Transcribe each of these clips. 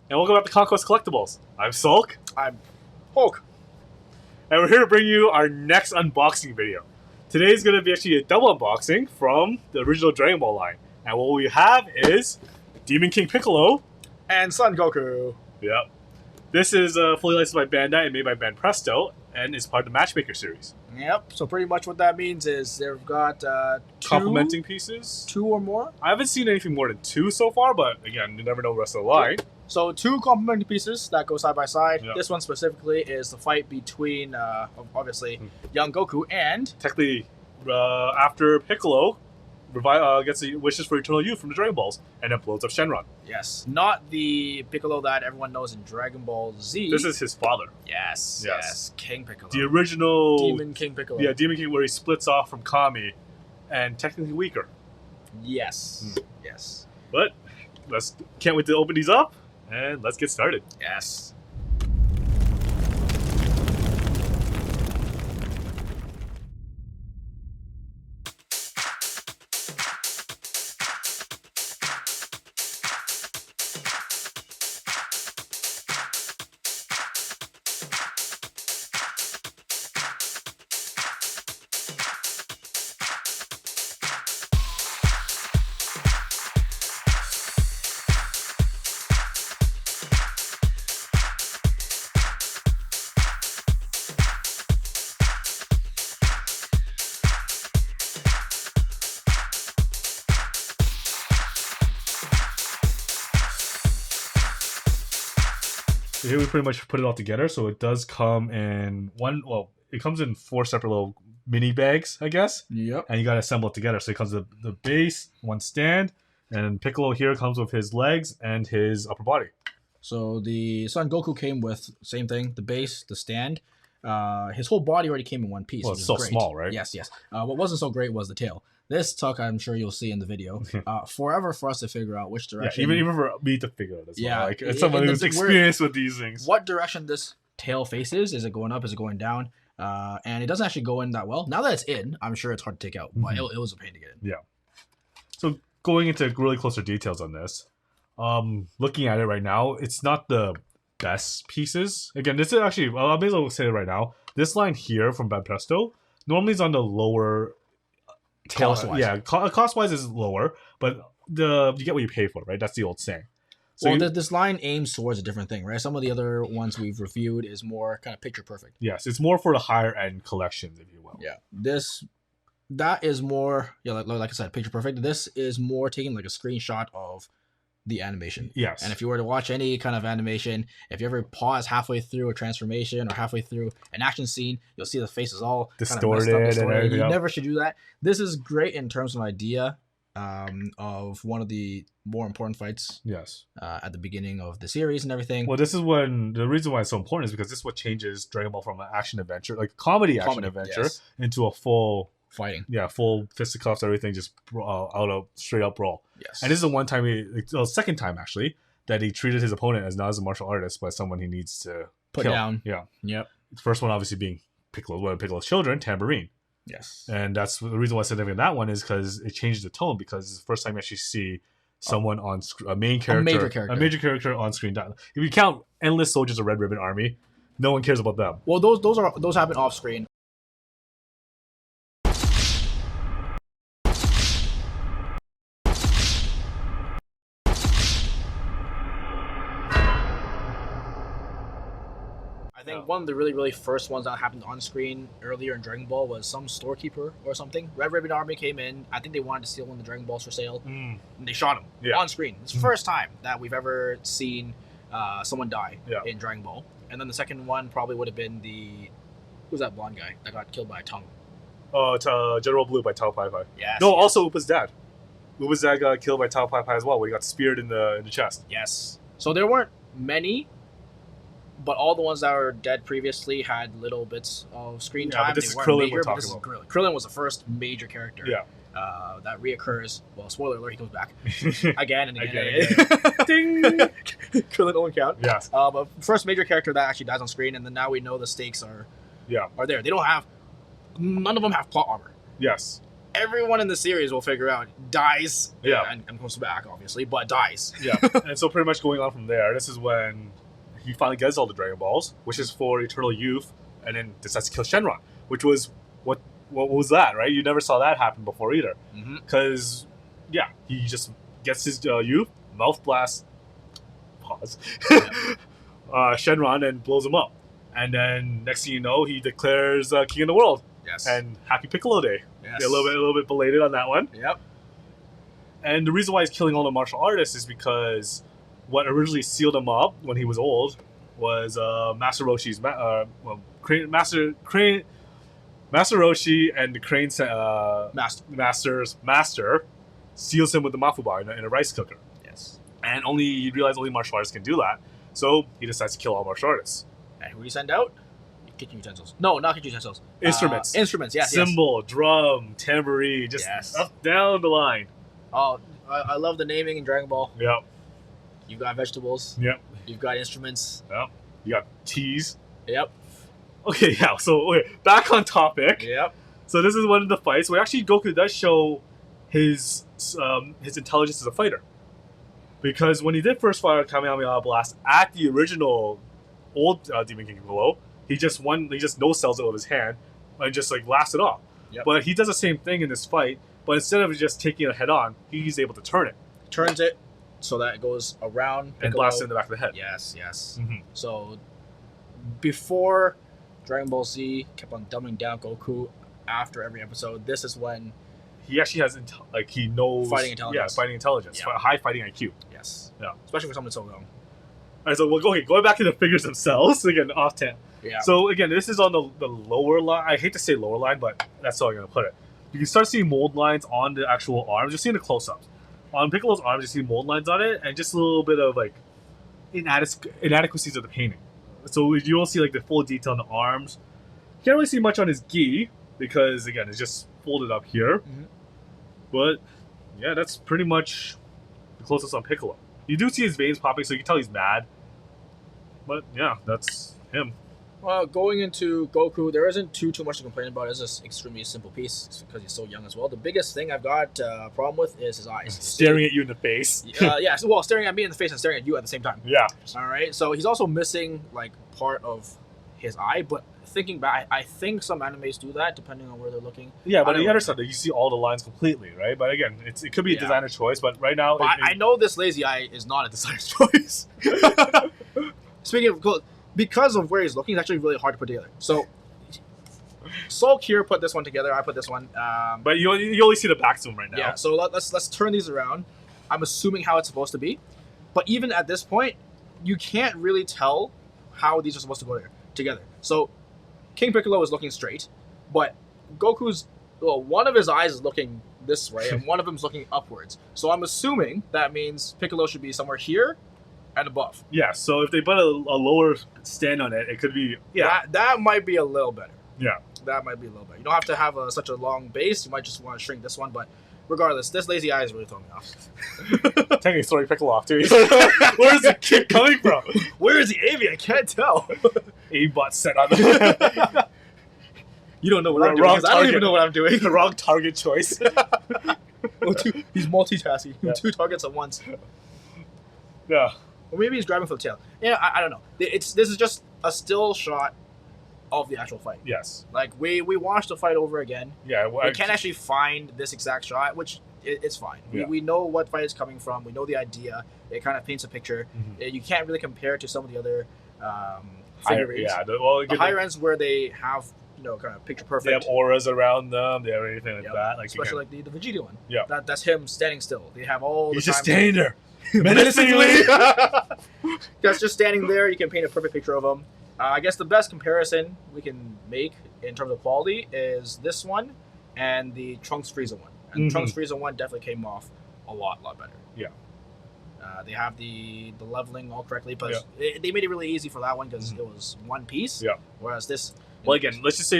and welcome back to Conquest Collectables. I'm Sulk, I'm Hulk. and we're here to bring you our next unboxing video. Today's going to be actually a double unboxing from the original Dragon Ball line. And what we have is Demon King Piccolo. And Son Goku. Yep. This is fully licensed by Bandai and made by Ben Presto, and is part of the Matchmaker series. Yep, so pretty much what that means is they've got Complementing pieces. two or more. I haven't seen anything more than 2 so far, but again, you never know the rest of the line. So 2 complementing pieces that go side by side. Yep. This one specifically is the fight between, obviously, young Goku and... Technically, after Piccolo gets the wishes for eternal youth from the Dragon Balls, and then blows up Shenron. Yes, not the Piccolo that everyone knows in Dragon Ball Z. This is his father. Yes, King Piccolo. The original... Demon King Piccolo. Yeah, Demon King, where he splits off from Kami, and technically weaker. Yes, yes. But, can't wait to open these up, and let's get started. Yes. So here we pretty much put it all together, so it does come in it comes in 4 separate little mini bags, I guess. Yep. And you gotta assemble it together. So it comes with the base, one stand, and Piccolo here comes with his legs and his upper body. So the Son Goku came with same thing, the base, the stand. His whole body already came in one piece. Well, which it's is so great. small, right? Yes, yes. What wasn't so great was the tail. This took, I'm sure you'll see in the video, forever for us to figure out which Yeah, direction. even for me to figure out as well. Yeah, Like, as someone who's experienced with these things. What direction this tail faces? Is it going up? Is it going down? And it doesn't actually go in that well. Now that it's in, I'm sure it's hard to take out. But it was a pain to get in. Yeah. So going into really closer details on this, looking at it right now, it's not the best pieces. Again, this is actually, I may as well say it right now. This line here from Bad Presto normally is on the lower tail. Cost-wise. Yeah, cost-wise is lower, but you get what you pay for, right? That's the old saying. So Well, this line aims towards a different thing, right? Some of the other ones we've reviewed is more kind of picture perfect. yes, it's more for the higher end collections, if you will. Yeah. That is more, yeah, like I said, picture perfect. This is more taking like a screenshot of the animation. Yes. And if you were to watch any kind of animation, if you ever pause halfway through a transformation or halfway through an action scene, you'll see the face is all Distorted kind of messed up, and everything You else. never should do that. This is great in terms of an idea of one of the more important fights Yes. at the beginning of the series and everything. Well, this is when the reason why it's so important is because this is what changes Dragon Ball from an action adventure, like comedy action adventure, yes. into a full Fighting. full fisticuffs, everything just straight up brawl. Yes. And this is the one time second time actually that he treated his opponent as not as a martial artist, but someone he needs to Put kill. down. Yeah. Yep. The first one obviously being Piccolo, one of Piccolo's children, Tambourine. Yes. And that's the reason why I said that one is because it changes the tone, because it's the first time you actually see someone on a major character on screen. If you count Endless Soldiers of Red Ribbon Army, no one cares about them. Well, those happen off screen. I think one of the really first ones that happened on screen earlier in Dragon Ball was some storekeeper or something. Red Ribbon Army came in. I think they wanted to steal one of the Dragon Balls for sale, and they shot him on screen. It's the first time that we've ever seen someone die in Dragon Ball. And then the second one probably would have been who's that blonde guy that got killed by a tongue? General Blue by Tao Pai Pai. Yes. No, yes. also Upa's dad. Upa's dad got killed by Tao Pai Pai as well, where he got speared in the chest. Yes. So there weren't many, but all the ones that were dead previously had little bits of screen time. But this They is weren't Krillin major, we're but talking this is about. Krillin. Krillin was the first major character. Yeah. That reoccurs. Well, spoiler alert, he comes back again and again. Again. Ding! Krillin don't count. Yes. But first major character that actually dies on screen, and then now we know the stakes are there. They don't have. None of them have plot armor. Yes. everyone in the series will figure out dies. Yeah. And comes back, obviously, but dies. Yeah. And so pretty much going on from there, this is when he finally gets all the Dragon Balls, which is for eternal youth, and then decides to kill Shenron, which was what was that, right? You never saw that happen before either. Because, he just gets his youth, mouth blast, pause, Shenron, and blows him up. And then next thing you know, he declares king of the world. Yes. And Happy Piccolo Day. Yes. A little bit belated on that one. Yep. And the reason why he's killing all the martial artists is because what originally sealed him up when he was old was Master Roshi's Master Roshi and the Crane Master's master seals him with the Mafu bar in a rice cooker. Yes. And he realized only martial artists can do that, so he decides to kill all martial artists. And who do you send out? Kitchen utensils. No, not kitchen utensils. Instruments. Instruments, yes. Cymbal, drum, tambourine, just up, down the line. Oh, I love the naming in Dragon Ball. Yep. You've got vegetables. Yep. You've got instruments. Yep. You got teas. Yep. Okay, yeah, so back on topic. Yep. So this is one of the fights where actually Goku does show his intelligence as a fighter. Because when he did first fire Kamehameha Blast at the original old Demon King Piccolo, he just no-sells it with his hand and just blasts it off. Yep. But he does the same thing in this fight, but instead of just taking it head on, he's able to turn it. Turns it so that it goes around Piccolo. And blasts it in the back of the head. Yes, yes. Mm-hmm. So before Dragon Ball Z kept on dumbing down Goku after every episode, this is when he actually has he knows fighting intelligence. Yeah, fighting intelligence. Yeah. High fighting IQ. Yes. Yeah. Especially for someone so young. All right, so going back to the figures themselves again, off 10. Yeah. So again, this is on the lower line. I hate to say lower line, but that's how I'm gonna put it. You can start seeing mold lines on the actual arms. You're seeing the close-ups. On Piccolo's arms, you see mold lines on it, and just a little bit of inadequacies of the painting. So you don't see the full detail on the arms. You can't really see much on his gi because again, it's just folded up here. Mm-hmm. But yeah, that's pretty much the closest on Piccolo. You do see his veins popping, so you can tell he's mad. But yeah, that's him. Well, going into Goku, there isn't too much to complain about. It's just extremely simple piece because he's so young as well. The biggest thing I've got a problem with is his eyes. Staring at you in the face. Yeah, well, staring at me in the face and staring at you at the same time. Yeah. All right, so he's also missing part of his eye, but thinking back, I think some animes do that depending on where they're looking. Yeah, but you understand that you see all the lines completely, right? But again, it could be a designer choice, but right now... I know this lazy eye is not a designer's choice. Speaking of... Because of where he's looking, it's actually really hard to put together. So, Sulk here put this one together. I put this one. But you only see the backs of them right now. Yeah. So let's turn these around. I'm assuming how it's supposed to be, but even at this point, you can't really tell how these are supposed to go together. So, King Piccolo is looking straight, but Goku's one of his eyes is looking this way, and one of them is looking upwards. So I'm assuming that means Piccolo should be somewhere here and above. Yeah, so if they put a lower stand on it, it could be... Yeah. That might be a little better. Yeah. That might be a little better. You don't have to have such a long base. You might just want to shrink this one, but regardless, this lazy eye is really throwing me off. Technically throwing Piccolo off, too. Where's the kick coming from? Where is he aiming? I can't tell. Aimbot set on the... You don't know what I'm doing. I don't even know what I'm doing. The wrong target choice. He's multitasking. Yeah. 2 targets at once. Yeah. Or maybe he's grabbing for the tail. Yeah, I don't know. This is just a still shot of the actual fight. Yes. We watched the fight over again. Yeah. We can't actually find this exact shot, which it's fine. Yeah. We know what fight is coming from. We know the idea. It kind of paints a picture. Mm-hmm. You can't really compare it to some of the other figurines. Yeah. The higher ends where they have kind of picture perfect. They have auras around them. They have anything like that. Especially the Vegeta one. Yeah. That's him standing still. They have all He's the just time standing there. Menacingly. That's just standing there. You can paint a perfect picture of him. I guess the best comparison we can make in terms of quality is this one and the Trunks Frieza one. And the Trunks Frieza one definitely came off a lot better. Yeah. They have the leveling all correctly, but they made it really easy for that one because it was one piece. Yeah. Whereas this... Well, again, let's just say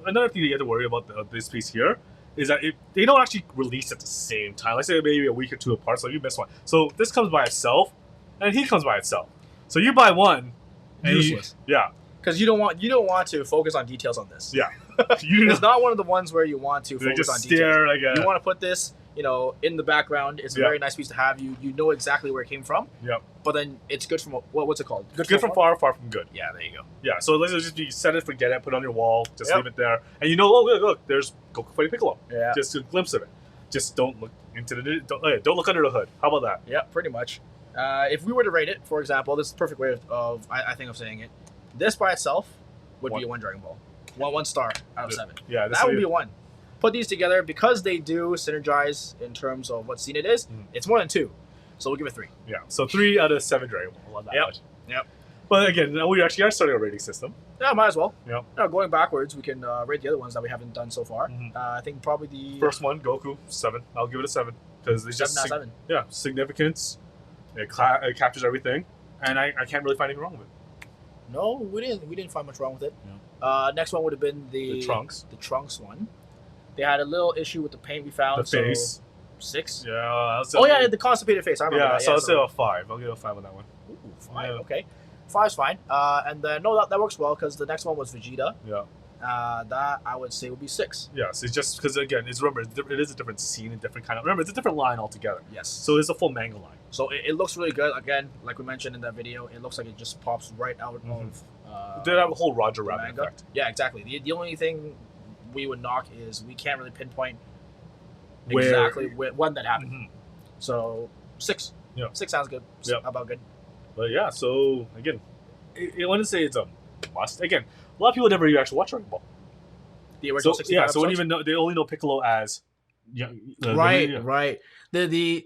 another thing that you have to worry about this piece here is that they don't actually release at the same time. Let's say maybe a week or two apart, so you miss one. So this comes by itself, and he comes by itself. So you buy one, and useless. Yeah. Because you don't want to focus on details on this. Yeah. It's not one of the ones where you want to focus on stare, details. You want to put this, in the background. It's a very nice piece to have. You know exactly where it came from. Yep. But then it's good from what's it called? Good from far, far from good. Yeah, there you go. Yeah, so let's just be set it, forget it, put it on your wall, just leave it there, and look, there's Goku fighting Piccolo. Yeah. Just a glimpse of it. Just don't look into don't look under the hood. How about that? Yeah, pretty much. If we were to rate it, for example, this is the perfect way of I think of saying it. This by itself would be a 1 Dragon Ball. 1 star out of 7. Yeah, that would be a 1. Put these together because they do synergize in terms of what scene it is. It's more than 2, so we'll give it 3. Yeah, so 3 out of 7 Dragon Ball. Love that much. Yep. But again, we actually are starting a rating system. Yeah, might as well. Yep. Going backwards, we can rate the other ones that we haven't done so far. I think probably the first one, Goku, 7. I'll give it a 7 because it's just 7. Yeah, significance. It captures everything, and I can't really find anything wrong with it. No, we didn't find much wrong with it. Yeah. Next one would have been the Trunks. The Trunks one. They had a little issue with the paint we found. The face. 6. Yeah. The constipated face. I remember that. So I'll say a 5. I'll give it a 5 on that one. Ooh, 5. Yeah. Okay. 5's fine. And then that works well because the next one was Vegeta. Yeah. That I would say would be 6. Yes, it's just because again, it is a different scene, a different kind of. Remember, it's a different line altogether. Yes. So it's a full manga line. So it looks really good. Again, like we mentioned in that video, it looks like it just pops right out of. They have a whole Roger Rabbit effect. Yeah, exactly. The only thing we would knock is we can't really pinpoint exactly when that happened. So 6. Yeah. 6 sounds good. Yeah. About good. But yeah, so again, I want to say it's a must. Again, a lot of people never even actually watch Dragon Ball. The original 65 so episodes? wouldn't even know. They only know Piccolo as. Right. The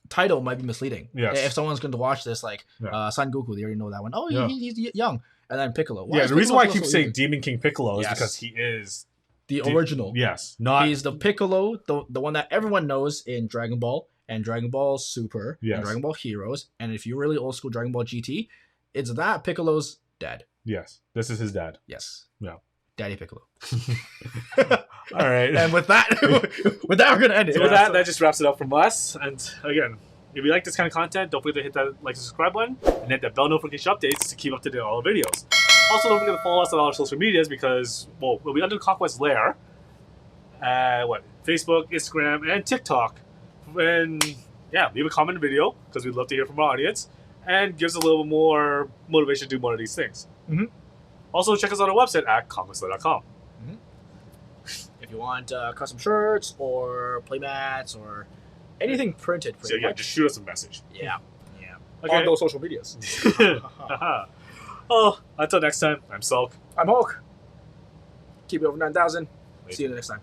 title might be misleading. Yes. If someone's going to watch this, like Son Goku, they already know that one. Oh, he's young. And then Piccolo. The reason why I keep saying Demon King Piccolo is because he is the original. Yes, he's the Piccolo, the one that everyone knows in Dragon Ball and Dragon Ball Super and Dragon Ball Heroes. And if you're really old school Dragon Ball GT, it's that Piccolo's dad. Yes, this is his dad. Yes. Yeah. Daddy Piccolo. All right. And with that, we're gonna end it. So with that just wraps it up from us. And again, if you like this kind of content, don't forget to hit that like and subscribe button and hit that bell notification updates to keep up to date on all the videos. Also, don't forget to follow us on all our social medias because we'll be under the Conquest Lair. Facebook, Instagram, and TikTok. And leave a comment in the video because we'd love to hear from our audience and gives a little more motivation to do more of these things. Also, check us out on our website at conquestlair.com. If you want custom shirts or playmats or anything printed, much. Just shoot us a message. Yeah. Okay. On those social medias. Until next time, I'm Sulk. I'm Hulk. Keep it over 9,000. See you the next time.